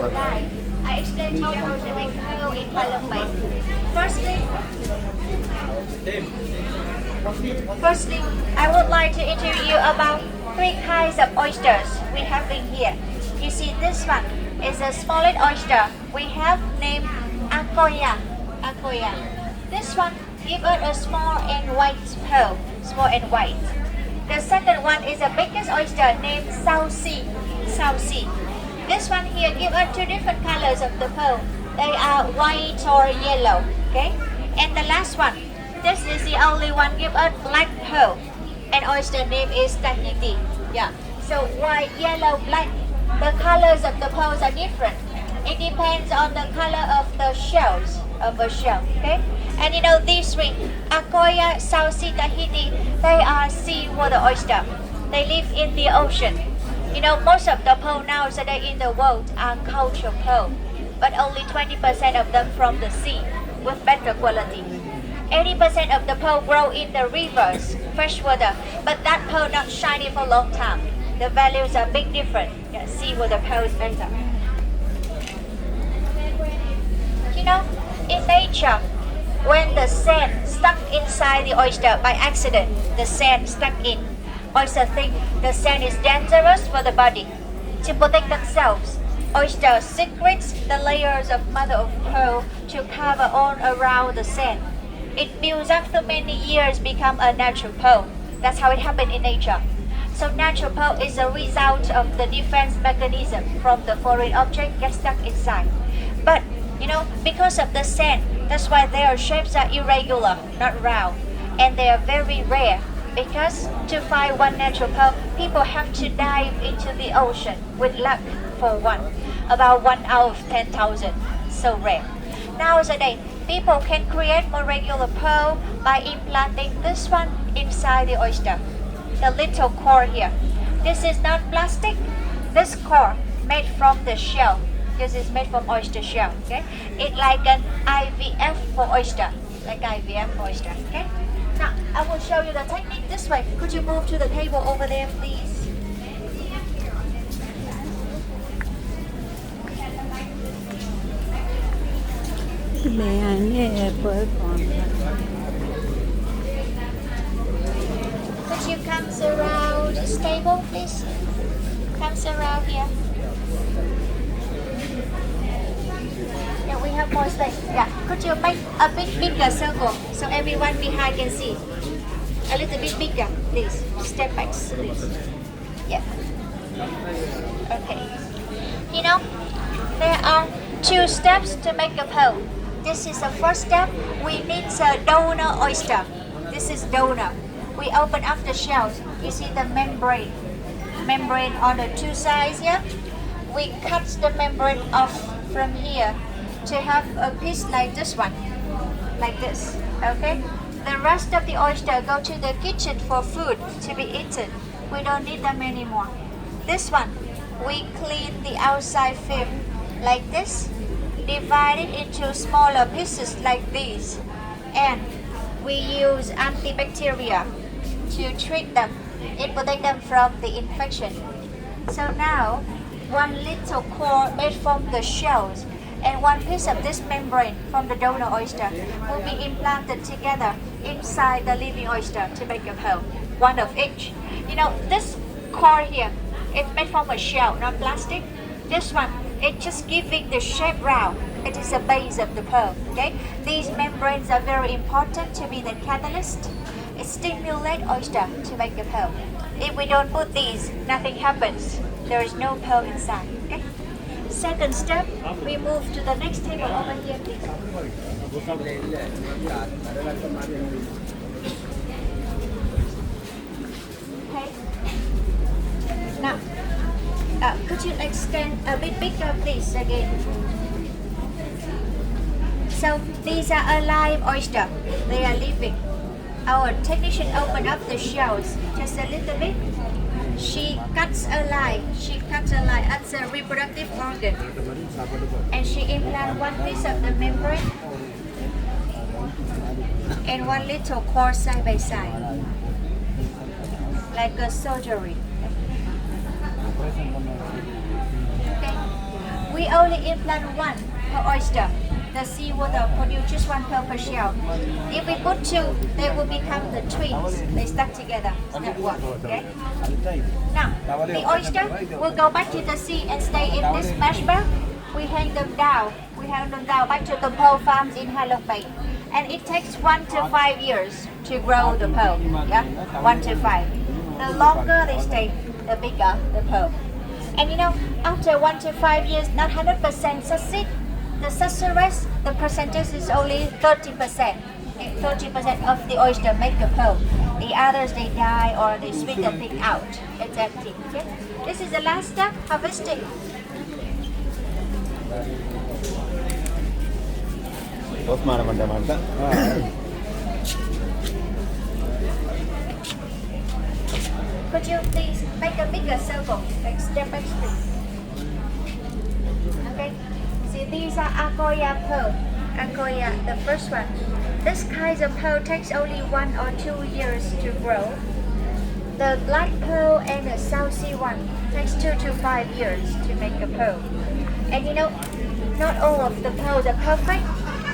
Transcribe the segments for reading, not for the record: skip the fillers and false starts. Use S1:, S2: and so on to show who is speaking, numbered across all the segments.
S1: would like, I explain to you how to make pearl in Palembang. Firstly, I would like to interview you about three kinds of oysters we have in here. You see, this one is a smollett oyster. We have named Akoya. Akoya. This one give us a small and white pearl. Small and white. The second one is a biggest oyster named Sausi. Sausi. This one here give us two different colors of the pearl. They are white or yellow. Okay. And the last one, this is the only one give us black pearl. And oyster name is Tahiti. Yeah. So white, yellow, black. The colors of the pearls are different. It depends on the color of the shells of a shell. Okay. And you know these three, Akoya, Sausi, Tahiti, they are seawater oyster. They live in the ocean. You know most of the pearl nowadays in the world are cultured pearl, but only 20% of them from the sea with better quality. 80% of the pearl grow in the rivers, freshwater, but that pearl not shiny for a long time. The values are big different. Yeah, seawater pearl is better. You know, in nature, when the sand stuck inside the oyster by accident, the sand stuck in. Oyster think the sand is dangerous for the body. To protect themselves, oyster secretes the layers of mother of pearl to cover all around the sand. It builds after many years become a natural pearl. That's how it happened in nature. So natural pearl is a result of the defense mechanism from the foreign object gets stuck inside. But you know, because of the sand, that's why their shapes are irregular, not round. And they are very rare because to find one natural pearl, people have to dive into the ocean with luck for one. About 1 out of 10,000. So rare. Nowadays, people can create more regular pearl by implanting this one inside the oyster. The little core here. This is not plastic. This core made from the shell. This is made from oyster shell. Okay, it's like an IVF for oyster, like IVF for oyster. Okay. Now I will show you the technique this way. Could you move to the table over there, please?
S2: Mẹ nghe với con.
S1: Could you come around this table, please? Come around here. Yeah, we have more space. Yeah. Could you make a bit bigger circle so everyone behind can see? A little bit bigger, please. Step back, please. Yeah. Okay. You know, there are two steps to make a pearl. This is the first step. We need a donor oyster. This is donor. We open up the shells. You see the membrane. Membrane on the two sides here. We cut the membrane off from here to have a piece like this one, like this. Okay. The rest of the oyster go to the kitchen for food to be eaten. We don't need them anymore. This one, we clean the outside film like this, divide it into smaller pieces like these, and we use antibacteria to treat them. It protects them from the infection. So now, one little core made from the shells and one piece of this membrane from the donor oyster will be implanted together inside the living oyster to make a pearl. One of each. You know, this core here, it's made from a shell, not plastic. This one, it's just giving the shape round. It is the base of the pearl. Okay? These membranes are very important to be the catalyst. It stimulates oyster to make a pearl. If we don't put these, nothing happens. There is no pearl inside. Okay? Second step, we move to the next table over here, please. Okay. Now, could you extend a bit bigger, please, again? So these are a live oyster. They are living. Our technician opened up the shells just a little bit. She cuts a line. She cuts a line as a reproductive organ, and she implants one piece of the membrane and one little core side by side, like a surgery. Okay. We we only implant one per oyster. The seawater produces one pearl per shell. If we put two, they will become the twins. They stuck together. That one. Okay. Now the oyster will go back to the sea and stay in this mesh bag. We hang them down. We hang them down back to the pearl farms in Ha Long Bay, and it takes 1 to 5 years to grow the pearl. Yeah, 1 to 5. The longer they stay, the bigger the pearl. And you know, after 1 to 5 years, not 100% succeed. The success, the percentage is only 30%. 30% of the oyster make the pearl. The others they die or they spit the thing out. It's empty. Okay? This is the last step, harvesting. Could you please make a bigger circle, like step by step? Okay. See, these are Akoya pearl. Akoya, the first one. This kind of pearl takes only 1 or 2 years to grow. The black pearl and the South Sea one takes 2 to 5 years to make a pearl. And you know, not all of the pearls are perfect.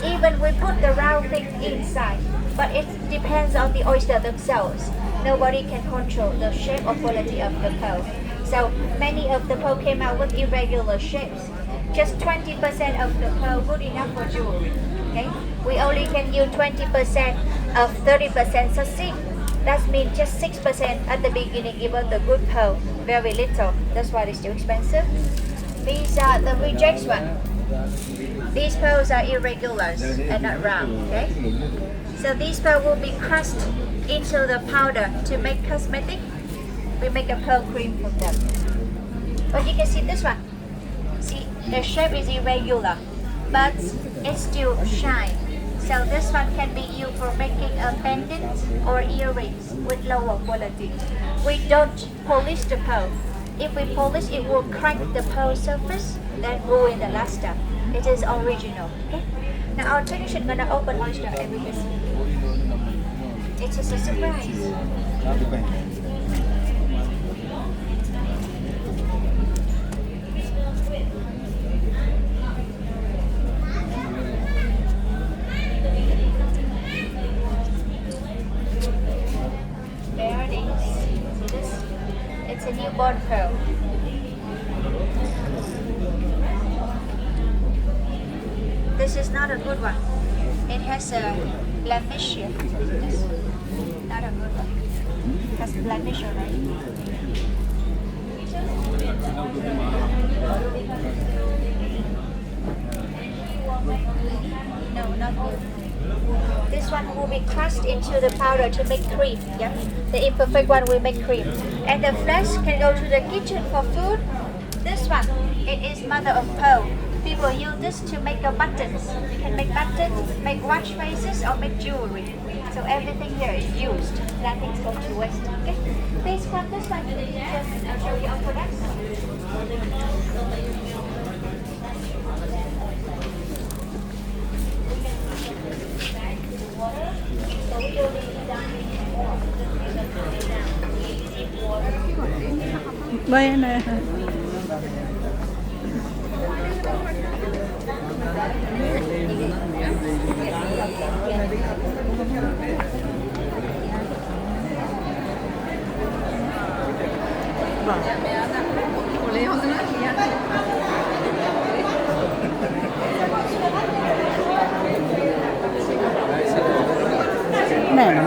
S1: Even we put the round thing inside, but it depends on the oyster themselves. Nobody can control the shape or quality of the pearl. So many of the pearl came out with irregular shapes. Just 20% of the pearl good enough for jewelry. Okay, we only can use 20% of 30% succeed. That means just 6% at the beginning, even the good pearl, very little. That's why it's too expensive. These are the rejects one. These pearls are irregulars and not round. Okay, so these pearls will be crushed into the powder to make cosmetic. We make a pearl cream from them. But you can see this one. See, the shape is irregular, but it still shine. So this one can be used for making a pendant or earrings with lower quality. We don't polish the pearl. If we polish, it will crack the pearl surface, then ruin the luster. It is original. Okay. Now our technician gonna open oyster and we can see. It is a surprise. There it is. See this? It's a newborn pearl. This is not a good one. It has a blemish here. This. Not a good one. It has blemish, right? No, not good. This one will be crushed into the powder to make cream. Yeah, the imperfect one will make cream, and the flesh can go to the kitchen for food. This one, it is mother of pearl. People use this to make buttons. You can make buttons, make watch faces, or make jewelry. So everything here is used. Nothing goes to waste. Okay, please come this one to the kitchen and I'll show you our products.
S2: Bueno. नहीं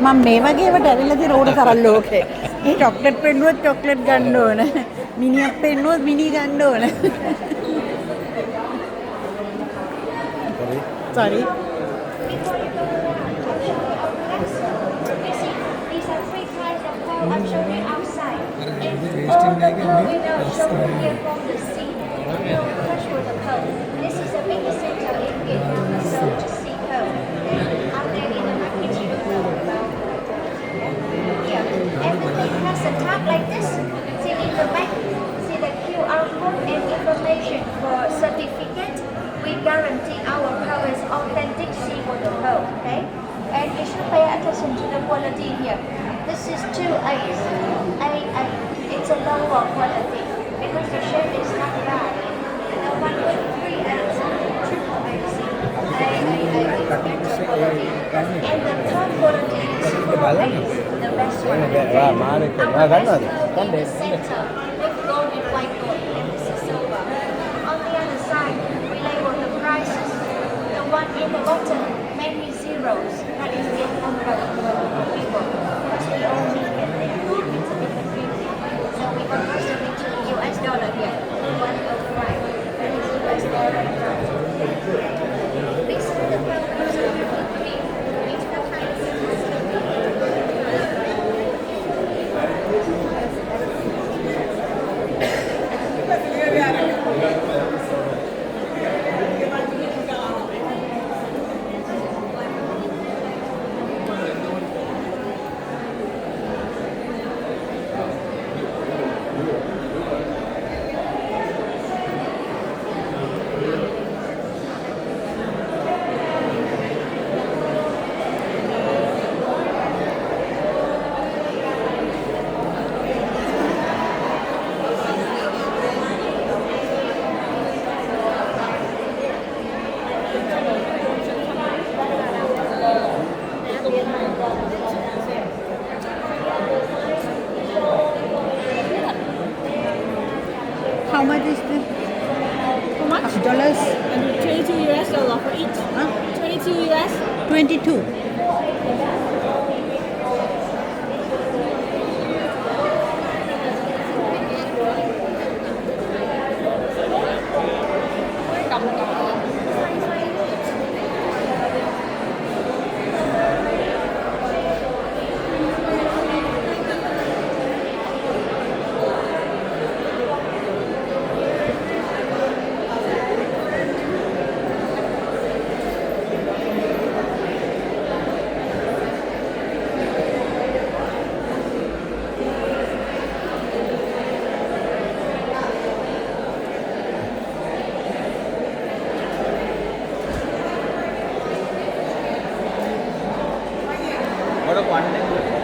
S2: මම මේ වගේවට ඇවිල්ලා තියෙන ඕන තරම් ලෝකේ. මේ chocolate පෙන්නුවොත් chocolate ගන්න ඕන. මිනියක් පෙන්නුවොත් මිනි ගන්න ඕන. Sorry.
S1: I'm showing you outside. All the pearl we know showing here from the sea. No freshwater pearl. This is a big center in Vietnam, the South Sea pearl. Out there in the market, you don't know about. Yeah, everything has a tag like this. See in the back, see the QR code and information for certificate. We guarantee our pearl is authentic seawater pearl. Okay, and you should pay attention to the quality here. This is 2.8. It's a lower quality because the shape is not bad. And the one with 3.8, triple AC, it's better quality. And the top quality is 4.8, the best one. Our best gold in the center with gold and white gold, and this is silver. On the other side, we label the prices. The one in the bottom, mainly zeros, that is the number of people. Because we only get there, it's a bit confusing. So we convert it into US dollar here, 105. That is US dollar price. This is the purpose of 53. It's the price.
S2: How much is this?
S3: How much?
S2: Dollars?
S3: And 22 US dollar for each.
S2: Huh?
S3: 22 US.
S2: 22.
S4: What a one.